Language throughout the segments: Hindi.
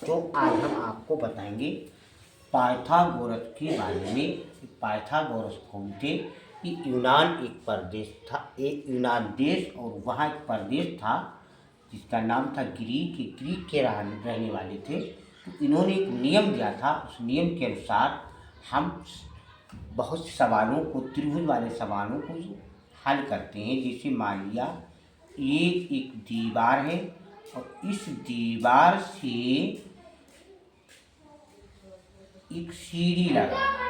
तो आज हम आपको बताएंगे पाइथागोरस के बारे में। पाइथागोरस कौन थे? कि यूनान एक प्रदेश था, एक यूनान देश और वहाँ एक प्रदेश था जिसका नाम था ग्रीक के रहने वाले थे। तो इन्होंने एक नियम दिया था, उस नियम के अनुसार हम बहुत से सवालों को, त्रिभुज वाले सवालों को हल करते हैं। जैसे मान लिया ये एक दीवार है और इस दीवार से एक सीढ़ी लगाना,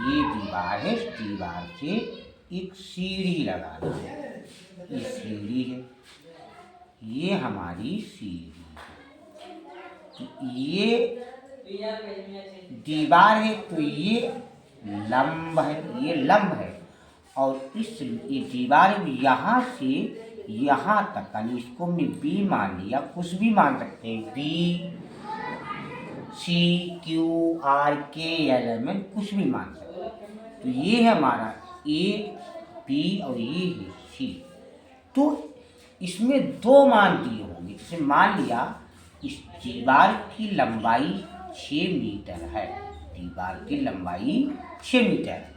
ये दीवार है, इस दीवार से एक सीढ़ी लगाना है, ये सीढ़ी है, ये हमारी सीढ़ी है। तो ये दीवार है तो ये लंब है, ये लंब है। और ये दीवार यहाँ से यहाँ तक, यानी इसको हमने बी मान लिया, कुछ भी मान सकते हैं, बी सी क्यू आर के एल एम एन, कुछ भी मान सकते हैं। तो ये है हमारा ए बी और ये है सी। तो इसमें दो मान दिए होंगे। जैसे मान लिया इस दीवार की लंबाई 6 मीटर है, दीवार की लंबाई 6 मीटर है,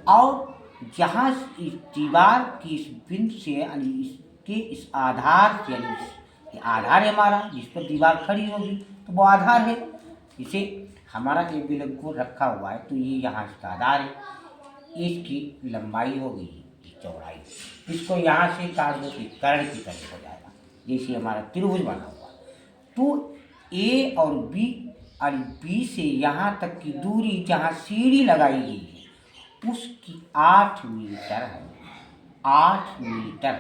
और जहाँ इस दीवार की इस बिंदु से, यानी इसके इस आधार से, यानी ये आधार है हमारा जिस पर दीवार खड़ी होगी, तो वो आधार है। इसे हमारा एक बिंदु को रखा हुआ है, तो ये यहाँ इसका आधार है, इसकी लंबाई होगी, चौड़ाई, इसको यहाँ से काट दो तो कर्ण की तरह हो जाएगा, जैसे हमारा त्रिभुज बना हुआ। तो ए और बी से यहाँ तक की दूरी जहाँ सीढ़ी लगाई गई है उसकी 8 मीटर है, 8 मीटर।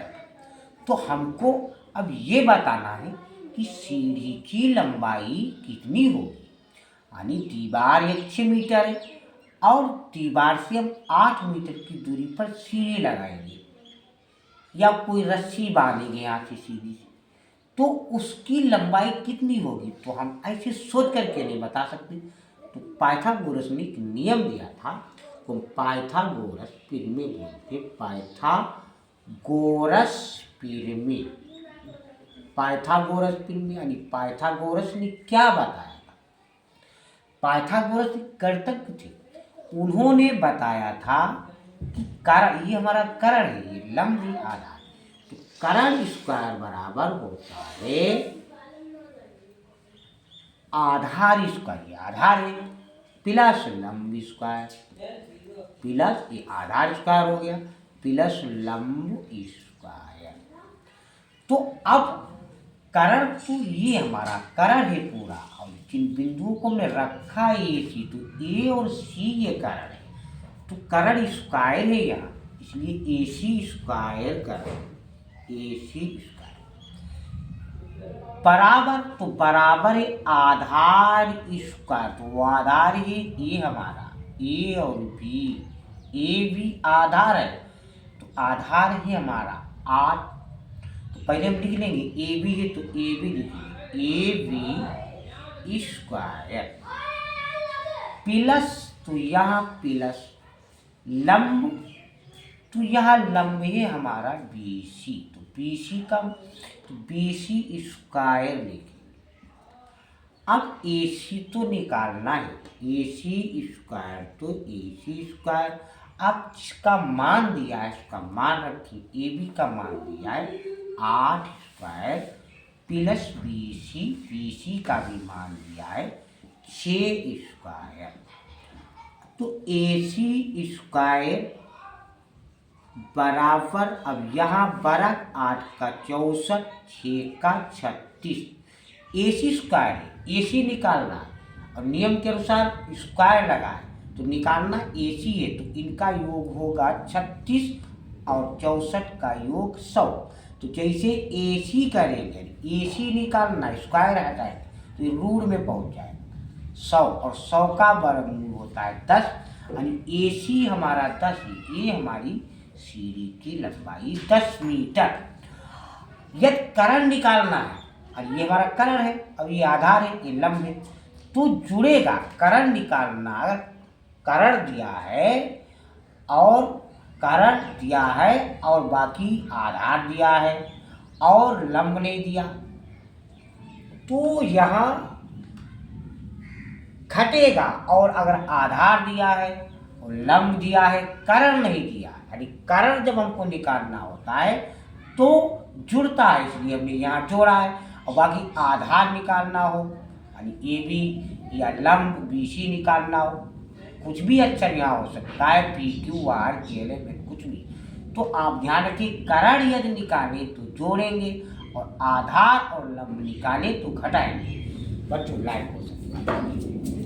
तो हमको अब ये बताना है कि सीढ़ी की लंबाई कितनी होगी। यानी दीवार 6 मीटर है और दीवार से हम 8 मीटर की दूरी पर सीढ़ी लगाएंगे या कोई रस्सी बांधेंगे यहाँ से सीढ़ी से, तो उसकी लंबाई कितनी होगी। तो हम ऐसे सोच करके नहीं बता सकते। तो पाइथागोरस ने एक नियम दिया था, तो पाइथागोरस पिरामिड बोलते, पाइथागोरस पिरामिड, पाइथागोरस पिरामिड। यानी पाइथागोरस ने क्या बताया था? पाइथागोरस कर्तज्ञ थे, उन्होंने बताया था कि कर्ण, ये हमारा कर्ण है, ये लंब है, आधार, तो कर्ण स्क्वायर बराबर होता है आधार स्क्वायर, ये आधार है, प्लस लंब स्क्वायर, प्लस ये आधार स्क्वायर हो गया, प्लस लंब स्क्वायर। तो अब कर्ण, तो ये हमारा कर्ण है पूरा, और जिन बिंदुओं को हमने रखा है ए सी, तो ए और सी ये कर्ण है, तो कर्ण स्क्वायर है यहाँ, इसलिए ए सी स्क्वायर कर्ण, ए सी स्क्वायर बराबर, तो बराबर है आधार स्क्वायर, तो वो आधार है ये हमारा ए और बी, ए भी आधार है, तो आधार है हमारा 8। तो पहले हम लिख लेंगे ए बी है, तो ए बी लिखेंगे, ए बी स्क्वायर प्लस, तो यहाँ प्लस लंब, तो यहाँ लंब है हमारा बी सी, तो बी सी का, तो बी सी स्क्वायर लिखेंगे। अब ए सी तो निकालना है, ए सी स्क्वायर, तो ए सी स्क्वायर, अब जिसका मान दिया है उसका मान रखिए, ए बी का मान दिया है 8 स्क्वायर प्लस बी सी का भी मान दिया है 6 स्क्वायर। तो ए सी स्क्वायर बराबर, अब यहाँ बरक 8 का 64, 6 का 36, ए सी स्क्वायर है, ए सी निकालना है और नियम के अनुसार स्क्वायर लगा है, तो निकालना ए सी है, तो इनका योग होगा 36 और 64 का योग 100। तो जैसे ए सी करेंगे, ए सी निकालना, स्क्वायर हटाए तो ये रूट में पहुंच जाएगा 100, और 100 का वर्गमूल होता है 10, यानी ए सी हमारा 10 है, ये हमारी सीढ़ी की लंबाई 10 मीटर। यदि कर्ण निकालना है, और ये हमारा कर्ण है, अब ये आधार है, ये लंब है, तो जुड़ेगा कर्ण निकालना। अगर कर्ण दिया है और कर्ण दिया है और बाकी आधार दिया है और लंब नहीं दिया, तो यहाँ घटेगा। और अगर आधार दिया है और लंब दिया है, करण नहीं दिया, यानी करण जब हमको निकालना होता है तो जुड़ता है, इसलिए हमने यहाँ जोड़ा है। और बाकी आधार निकालना हो, यानी ए बी या लंब बी सी निकालना हो, कुछ भी अक्षर यहाँ हो सकता है, पी क्यू आर के एल एम एन, कुछ भी, तो आप ध्यान रखिए करण यदि निकाले तो जोड़ेंगे और आधार और लंब निकाले तो घटाएंगे। बच्चों लाइक हो सकता है।